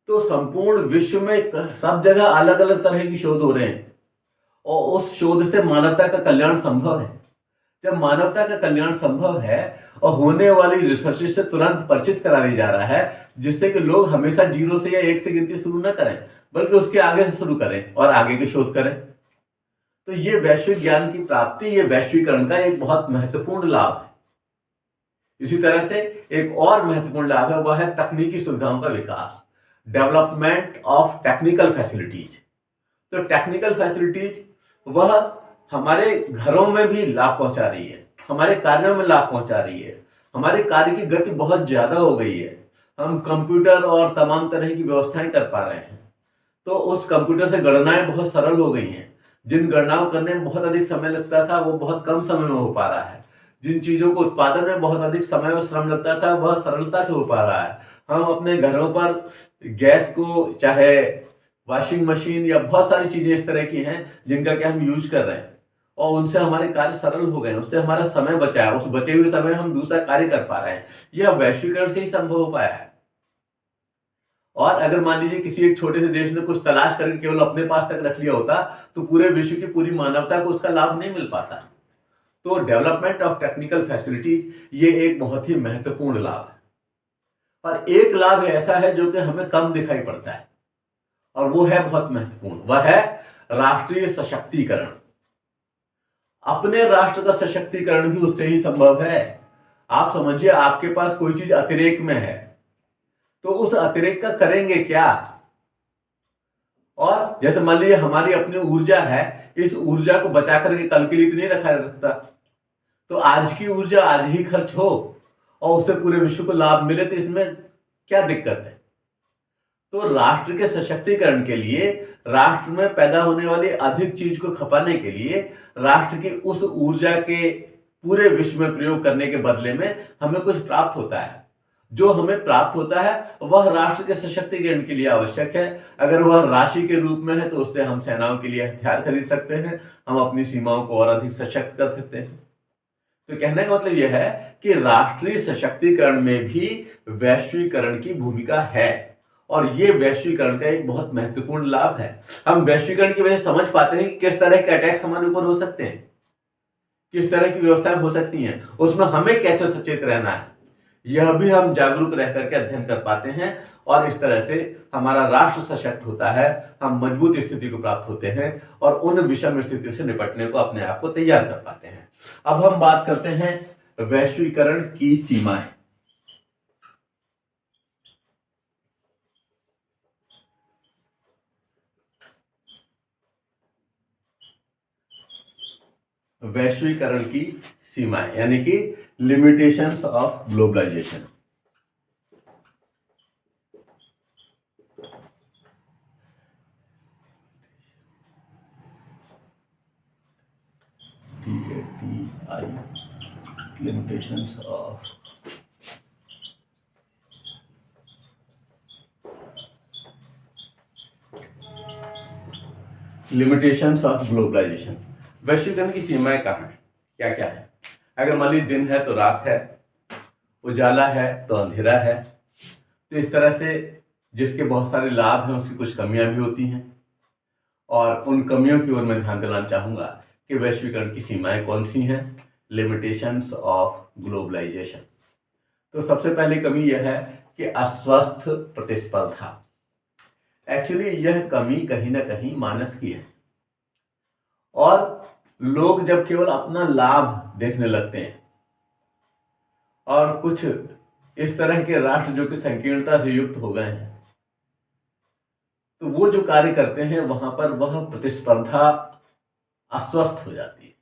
तो संपूर्ण विश्व में सब जगह अलग अलग तरह की शोध हो रहे हैं और उस शोध से मानवता का कल्याण संभव है। जब मानवता का कल्याण संभव है और होने वाली रिसर्च से तुरंत परिचित करा दिया जा रहा है, जिससे कि लोग हमेशा 0 से या 1 से गिनती शुरू न करें, बल्कि उसके आगे से शुरू करें और आगे की शोध करें। तो ये वैश्विक ज्ञान की प्राप्ति, ये वैश्वीकरण का एक बहुत महत्वपूर्ण लाभ है। इसी तरह से एक और महत्वपूर्ण लाभ है, वह है तकनीकी सुविधाओं का विकास, डेवलपमेंट ऑफ टेक्निकल फैसिलिटीज। तो टेक्निकल फैसिलिटीज वह हमारे घरों में भी लाभ पहुंचा रही है, हमारे कार्यों में लाभ पहुंचा रही है। हमारे कार्य की गति बहुत ज्यादा हो गई है, हम कंप्यूटर और तमाम तरह की व्यवस्थाएं कर पा रहे हैं। तो उस कंप्यूटर से गणनाएं बहुत सरल हो गई हैं। जिन गणनाओं करने में बहुत अधिक समय लगता था, वो बहुत कम समय में हो पा रहा है। जिन चीजों को उत्पादन में बहुत अधिक समय और श्रम लगता था, वह सरलता से हो पा रहा है। हम अपने घरों पर गैस को, चाहे वॉशिंग मशीन या बहुत सारी चीजें इस तरह की हैं जिनका कि हम यूज कर रहे हैं और उनसे हमारे कार्य सरल हो गए, उससे हमारा समय बचा है, उस बचे हुए समय हम दूसरा कार्य कर पा रहे हैं। यह वैश्वीकरण से ही संभव हो पाया है। और अगर मान लीजिए किसी एक छोटे से देश ने कुछ तलाश करके केवल अपने पास तक रख लिया होता, तो पूरे विश्व की पूरी मानवता को उसका लाभ नहीं मिल पाता। तो डेवलपमेंट ऑफ टेक्निकल फैसिलिटीज ये एक बहुत ही महत्वपूर्ण लाभ है। और एक लाभ ऐसा है जो कि हमें कम दिखाई पड़ता है और वो है बहुत महत्वपूर्ण, वह है राष्ट्रीय सशक्तिकरण। अपने राष्ट्र का सशक्तिकरण भी उससे ही संभव है। आप समझिए, आपके पास कोई चीज अतिरेक में है, तो उस अतिरेक का करेंगे क्या? और जैसे मान लीजिए हमारी अपनी ऊर्जा है, इस ऊर्जा को बचा करके कल के लिए तो नहीं रखा जा सकता। तो आज की ऊर्जा आज ही खर्च हो और उससे पूरे विश्व को लाभ मिले, तो इसमें क्या दिक्कत है? तो राष्ट्र के सशक्तिकरण के लिए, राष्ट्र में पैदा होने वाली अधिक चीज को खपाने के लिए, राष्ट्र की उस ऊर्जा के पूरे विश्व में प्रयोग करने के बदले में हमें कुछ प्राप्त होता है। जो हमें प्राप्त होता है वह राष्ट्र के सशक्तिकरण के लिए आवश्यक है। अगर वह राशि के रूप में है तो उससे हम सेनाओं के लिए हथियार खरीद सकते हैं, हम अपनी सीमाओं को और अधिक सशक्त कर सकते हैं। तो कहने का मतलब यह है कि राष्ट्रीय सशक्तिकरण में भी वैश्वीकरण की भूमिका है और यह वैश्वीकरण का एक बहुत महत्वपूर्ण लाभ है। हम वैश्वीकरण की वजह से समझ पाते हैं कि किस तरह के अटैक्स हमारे ऊपर हो सकते हैं, किस तरह की व्यवस्थाएं हो सकती हैं, उसमें हमें कैसे सचेत रहना है, यह भी हम जागरूक रह करके अध्ययन कर पाते हैं। और इस तरह से हमारा राष्ट्र सशक्त होता है, हम मजबूत स्थिति को प्राप्त होते हैं और उन विषम स्थितियों से निपटने को अपने आप को तैयार कर पाते हैं। अब हम बात करते हैं वैश्वीकरण की सीमाएं। वैश्वीकरण की सीमाएं यानी कि limitations of globalisation. Limitations of globalisation. वैश्वीकरण की सीमाएं कहाँ हैं, क्या क्या है? अगर मान लीजिए दिन है तो रात है, उजाला है तो अंधेरा है। तो इस तरह से जिसके बहुत सारे लाभ हैं उसकी कुछ कमियां भी होती हैं और उन कमियों की ओर मैं ध्यान दिलाना चाहूंगा कि वैश्वीकरण की सीमाएं कौन सी हैं। Limitations of globalisation. तो सबसे पहली कमी यह है कि अस्वस्थ प्रतिस्पर्धा। एक्चुअली यह कमी कहीं ना कहीं मानस की है और लोग जब केवल अपना लाभ देखने लगते हैं और कुछ इस तरह के राष्ट्र जो कि संकीर्णता से युक्त हो गए हैं, तो वो जो कार्य करते हैं वहां पर वह प्रतिस्पर्धा अस्वस्थ हो जाती है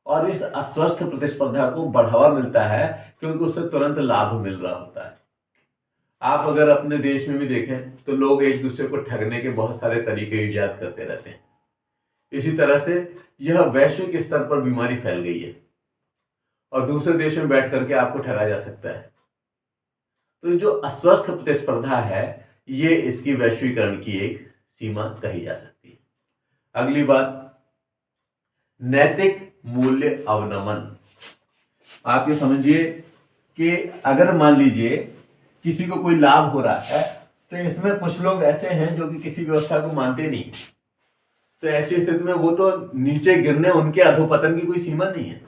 और इस अस्वस्थ प्रतिस्पर्धा को बढ़ावा मिलता है क्योंकि उससे तुरंत लाभ मिल रहा होता है। आप अगर अपने देश में भी देखें तो लोग एक दूसरे को ठगने के बहुत सारे तरीके ईजाद करते रहते हैं। इसी तरह से यह वैश्विक स्तर पर बीमारी फैल गई है और दूसरे देश में बैठ करके आपको ठगा जा सकता है। तो जो अस्वस्थ प्रतिस्पर्धा है, ये इसकी वैश्वीकरण की एक सीमा कही जा सकती है। अगली बात, नैतिक मूल्य अवनमन। आप ये समझिए कि अगर मान लीजिए किसी को कोई लाभ हो रहा है तो इसमें कुछ लोग ऐसे हैं जो कि किसी व्यवस्था को मानते नहीं, तो ऐसी स्थिति में वो तो नीचे गिरने, उनके अधोपतन की कोई सीमा नहीं है,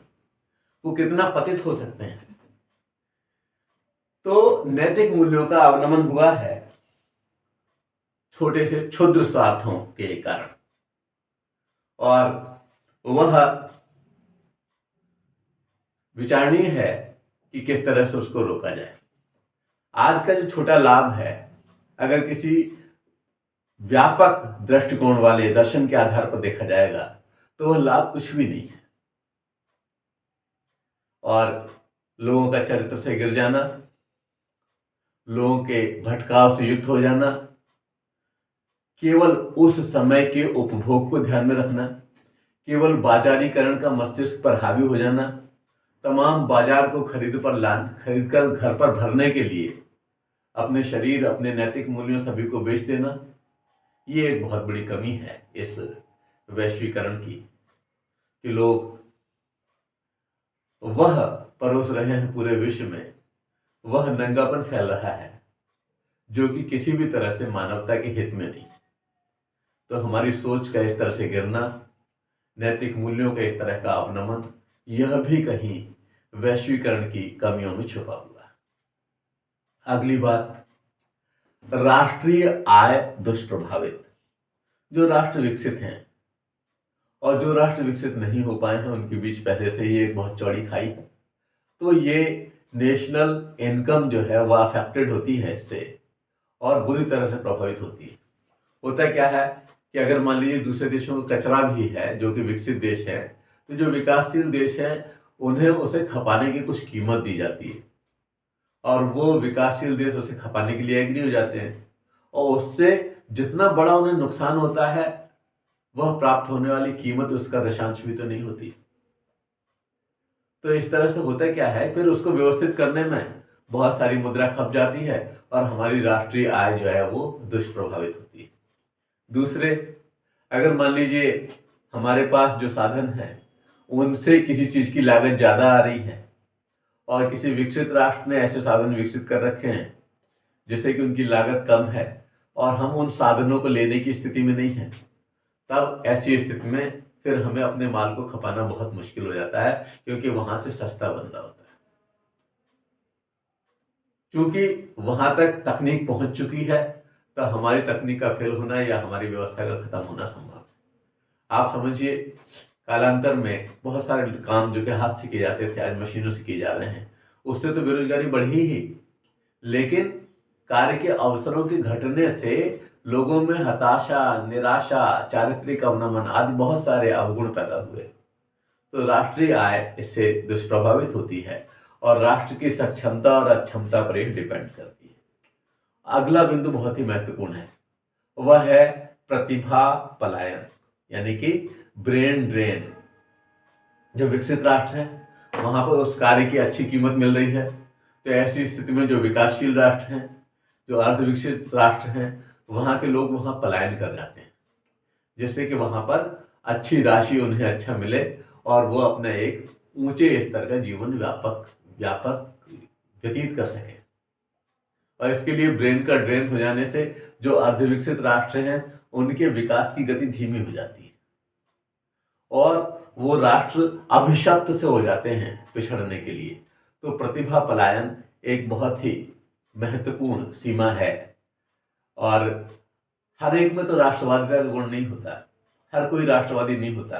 वो कितना पतित हो सकते हैं। तो नैतिक मूल्यों का अवनमन हुआ है छोटे से क्षुद्र स्वार्थों के कारण, और वह विचारणीय है कि किस तरह से उसको रोका जाए। आज का जो छोटा लाभ है, अगर किसी व्यापक दृष्टिकोण वाले दर्शन के आधार पर देखा जाएगा तो वह लाभ कुछ भी नहीं है, और लोगों का चरित्र से गिर जाना, लोगों के भटकाव से युक्त हो जाना, केवल उस समय के उपभोग को ध्यान में रखना, केवल बाजारीकरण का मस्तिष्क पर हावी हो जाना, तमाम बाजार को खरीद कर घर पर भरने के लिए अपने शरीर, अपने नैतिक मूल्यों सभी को बेच देना, ये एक बहुत बड़ी कमी है इस वैश्वीकरण की, कि लोग वह परोस रहे हैं पूरे विश्व में, वह नंगापन फैल रहा है जो कि किसी भी तरह से मानवता के हित में नहीं। तो हमारी सोच का इस तरह से गिरना, नैतिक मूल्यों का इस तरह का अवनमन, यह भी कहीं वैश्वीकरण की कमियों में छुपा हुआ है। अगली बात, राष्ट्रीय आय दुष्प्रभावित। जो राष्ट्र विकसित हैं और जो राष्ट्र विकसित नहीं हो पाए हैं, उनके बीच पहले से ही एक बहुत चौड़ी खाई है। तो ये नेशनल इनकम जो है वह अफेक्टेड होती है इससे, और बुरी तरह से प्रभावित होती है। होता क्या है कि अगर मान लीजिए दूसरे देशों का कचरा भी है जो कि विकसित देश है, तो जो विकासशील देश है उन्हें उसे खपाने की कुछ कीमत दी जाती है, और वो विकासशील देश उसे खपाने के लिए एग्री हो जाते हैं, और उससे जितना बड़ा उन्हें नुकसान होता है वह प्राप्त होने वाली कीमत उसका दशांश भी तो नहीं होती। तो इस तरह से होता क्या है, फिर उसको व्यवस्थित करने में बहुत सारी मुद्रा खप जाती है और हमारी राष्ट्रीय आय जो है वो दुष्प्रभावित होती है। दूसरे, अगर मान लीजिए हमारे पास जो साधन है उनसे किसी चीज की लागत ज्यादा आ रही है, और किसी विकसित राष्ट्र ने ऐसे साधन विकसित कर रखे हैं जिससे कि उनकी लागत कम है, और हम उन साधनों को लेने की स्थिति में नहीं है, तब ऐसी स्थिति में फिर हमें अपने माल को खपाना बहुत मुश्किल हो जाता है, क्योंकि वहां से सस्ता बन रहा होता है। क्योंकि वहां तक तकनीक पहुंच चुकी है, तो हमारी तकनीक का फेल होना या हमारी व्यवस्था का खत्म होना संभव है। आप समझिए, कालांतर में बहुत सारे काम जो कि हाथ से किए जाते थे आज मशीनों से किए जा रहे हैं, उससे तो बेरोजगारी बढ़ी ही, लेकिन कार्य के अवसरों के घटने से लोगों में हताशा, निराशा, चारित्रिक अवनमन आदि बहुत सारे अवगुण पैदा हुए। तो राष्ट्रीय आय इससे दुष्प्रभावित होती है, और राष्ट्र की सक्षमता और अक्षमता पर यह डिपेंड करती है। अगला बिंदु बहुत ही महत्वपूर्ण है, वह है प्रतिभा पलायन, यानी कि ब्रेन ड्रेन। जो विकसित राष्ट्र है वहां पर उस कार्य की अच्छी कीमत मिल रही है, तो ऐसी स्थिति में जो विकासशील राष्ट्र हैं, जो अर्धविकसित राष्ट्र हैं, वहां के लोग वहां पलायन कर जाते हैं, जिससे कि वहां पर अच्छी राशि उन्हें अच्छा मिले और वो अपना एक ऊंचे स्तर का जीवन व्यापक व्यतीत कर सके। और इसके लिए ब्रेन का ड्रेन हो जाने से जो अर्धविकसित राष्ट्र हैं उनके विकास की गति धीमी हो जाती है, और वो राष्ट्र अभिशप्त से हो जाते हैं पिछड़ने के लिए। तो प्रतिभा पलायन एक बहुत ही महत्वपूर्ण सीमा है, और हर एक में तो राष्ट्रवादिता का गुण नहीं होता। हर कोई राष्ट्रवादी नहीं होता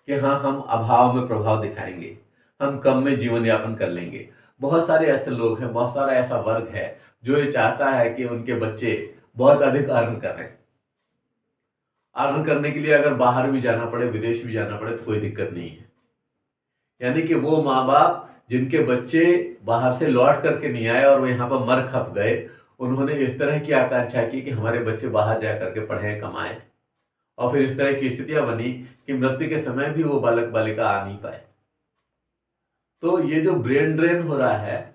कि हाँ हम अभाव में प्रभाव दिखाएंगे, हम कम में जीवन यापन कर लेंगे। बहुत सारे ऐसे लोग हैं, बहुत सारा ऐसा वर्ग है जो ये चाहता है कि उनके बच्चे बहुत अधिक अर्न करें। अर्न करने के लिए अगर बाहर भी जाना पड़े, विदेश भी जाना पड़े, तो कोई दिक्कत नहीं है। यानी कि वो माँ बाप जिनके बच्चे बाहर से लौट करके नहीं आए और वो यहाँ पर मर खप गए, उन्होंने इस तरह की आकांक्षा की कि हमारे बच्चे बाहर जा करके पढ़ें, कमाएं, और फिर इस तरह की स्थितियां बनी कि मृत्यु के समय भी वो बालक बालिका आ नहीं पाए। तो ये जो ब्रेन ड्रेन हो रहा है,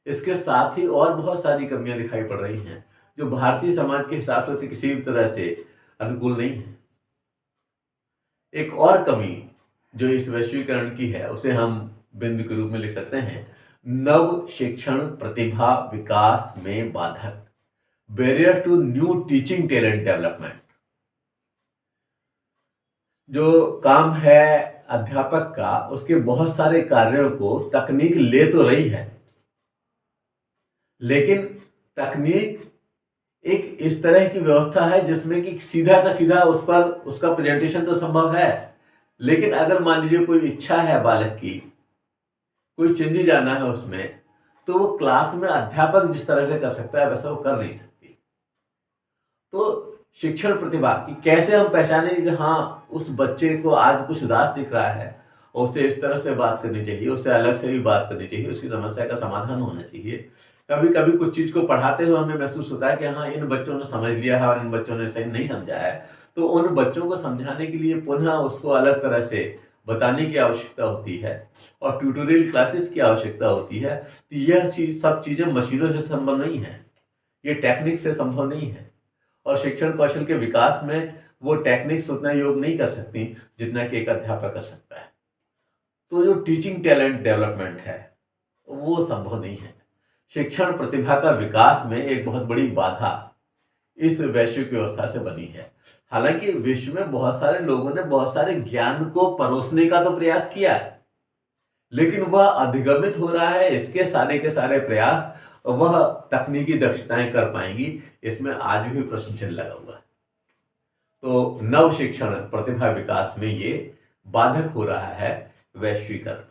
इसके साथ ही और बहुत सारी कमियां दिखाई पड़ रही हैं जो भारतीय समाज के हिसाब से किसी भी तरह से अनुकूल नहीं है। एक और कमी जो इस वैश्वीकरण की है उसे हम बिंदु के रूप में लिख सकते हैं, नव शिक्षण प्रतिभा विकास में बाधक, barrier to new teaching talent development. जो काम है अध्यापक का, उसके बहुत सारे कार्यों को तकनीक ले तो रही है, लेकिन तकनीक एक इस तरह की व्यवस्था है जिसमें कि सीधा का सीधा उस पर उसका प्रेजेंटेशन तो संभव है, लेकिन अगर मान लीजिए कोई इच्छा है बालक की, कोई चेंजेज आना है उसमें, तो वो क्लास में अध्यापक जिस तरह से कर सकता है वैसा वो कर नहीं सकती। तो शिक्षण प्रतिभा की कैसे हम पहचाने कि हाँ उस बच्चे को आज कुछ उदास दिख रहा है, उससे इस तरह से बात करनी चाहिए, उससे अलग से भी बात करनी चाहिए, उसकी समस्या का समाधान होना चाहिए। कभी कभी कुछ चीज को पढ़ाते हुए हमें महसूस होता है कि हाँ इन बच्चों ने समझ लिया है और इन बच्चों ने सही नहीं समझा है, तो उन बच्चों को समझाने के लिए पुनः उसको अलग तरह से बताने की आवश्यकता होती है और ट्यूटोरियल क्लासेस की आवश्यकता होती है। तो यह सब चीजें मशीनों से संभव नहीं है, ये टेक्निक से संभव नहीं है, और शिक्षण कौशल के विकास में वो टेक्निक्स उतना योग नहीं कर सकती जितना कि एक अध्यापक कर सकता है। तो जो टीचिंग टैलेंट डेवलपमेंट है वो संभव नहीं है। शिक्षण प्रतिभा का विकास में एक बहुत बड़ी बाधा इस वैश्विक व्यवस्था से बनी है। हालांकि विश्व में बहुत सारे लोगों ने बहुत सारे ज्ञान को परोसने का तो प्रयास किया है, लेकिन वह अधिगमित हो रहा है, इसके सारे के सारे प्रयास वह तकनीकी दक्षताएं कर पाएंगी, इसमें आज भी प्रश्न चिन्ह लगा हुआ है। तो नव शिक्षण प्रतिभा विकास में ये बाधक हो रहा है वैश्वीकरण।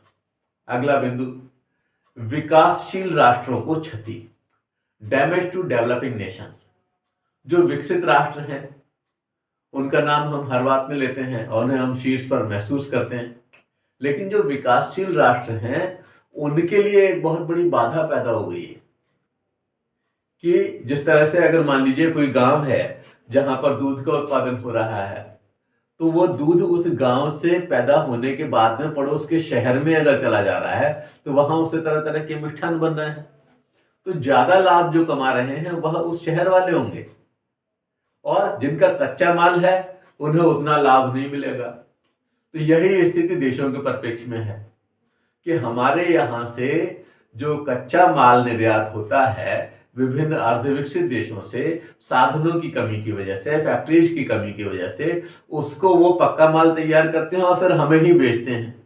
अगला बिंदु, विकासशील राष्ट्रों को क्षति, डैमेज टू डेवलपिंग नेशंस। जो विकसित राष्ट्र हैं उनका नाम हम हर बात में लेते हैं और उन्हें हम शीर्ष पर महसूस करते हैं, लेकिन जो विकासशील राष्ट्र हैं उनके लिए एक बहुत बड़ी बाधा पैदा हो गई है कि जिस तरह से अगर मान लीजिए कोई गांव है जहां पर दूध का उत्पादन हो रहा है, तो वो दूध उस गांव से पैदा होने के बाद में पड़ोस के शहर में अगर चला जा रहा है तो वहां उससे तरह तरह के मिष्ठान बन रहे हैं, तो ज्यादा लाभ जो कमा रहे हैं वह उस शहर वाले होंगे, और जिनका कच्चा माल है उन्हें उतना लाभ नहीं मिलेगा। तो यही स्थिति देशों के परिप्रेक्ष्य में है कि हमारे यहाँ से जो कच्चा माल निर्यात होता है विभिन्न अर्धविकसित देशों से, साधनों की कमी की वजह से, फैक्ट्रीज की कमी की वजह से, उसको वो पक्का माल तैयार करते हैं और फिर हमें ही बेचते हैं।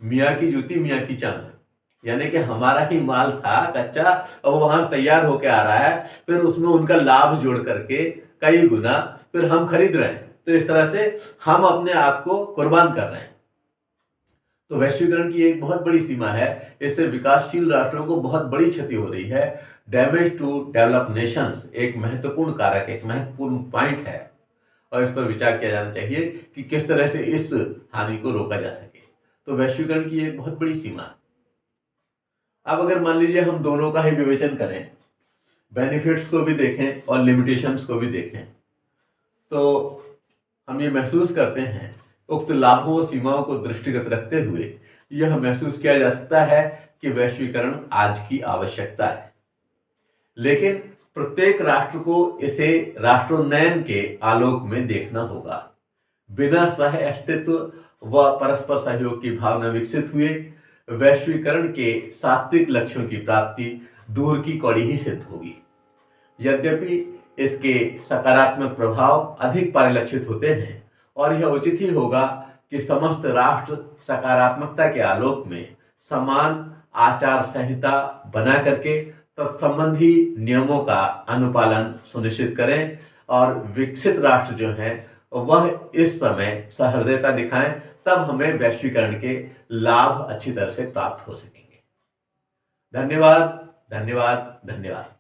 मियाँ की जूती मियाँ की चांद, यानी कि हमारा ही माल था कच्चा और वो वहां तैयार होके आ रहा है, फिर उसमें उनका लाभ जोड़ करके कई गुना फिर हम खरीद रहे हैं। तो इस तरह से हम अपने आप को कुर्बान कर रहे हैं। तो वैश्वीकरण की एक बहुत बड़ी सीमा है, इससे विकासशील राष्ट्रों को बहुत बड़ी क्षति हो रही है। डैमेज टू डेवलप नेशंस एक महत्वपूर्ण कारक, एक महत्वपूर्ण पॉइंट है और इस पर विचार किया जाना चाहिए कि किस तरह से इस हानि को रोका जा सके। तो वैश्वीकरण की एक बहुत बड़ी सीमा है। अब अगर मान लीजिए हम दोनों का ही विवेचन करें, बेनिफिट्स को भी देखें और लिमिटेशंस को भी देखें, तो हम ये महसूस करते हैं उक्त लाभों और सीमाओं को दृष्टिगत रखते हुए यह महसूस किया जा सकता है कि वैश्वीकरण आज की आवश्यकता है, लेकिन प्रत्येक राष्ट्र को इसे राष्ट्रोन्नयन के आलोक में देखना होगा। बिना सह अस्तित्व व परस्पर सहयोग की भावना विकसित हुए वैश्वीकरण के सात्विक लक्ष्यों की प्राप्ति दूर की कौड़ी ही सिद्ध होगी। यद्यपि इसके सकारात्मक प्रभाव अधिक परिलक्षित होते हैं और यह उचित ही होगा कि समस्त राष्ट्र सकारात्मकता के आलोक में समान आचार संहिता बना करके तत्संबंधी नियमों का अनुपालन सुनिश्चित करें और विकसित राष्ट्र जो हैं वह इस समय सहृदयता दिखाएं, तब हमें वैश्वीकरण के लाभ अच्छी तरह से प्राप्त हो सकेंगे। धन्यवाद, धन्यवाद, धन्यवाद।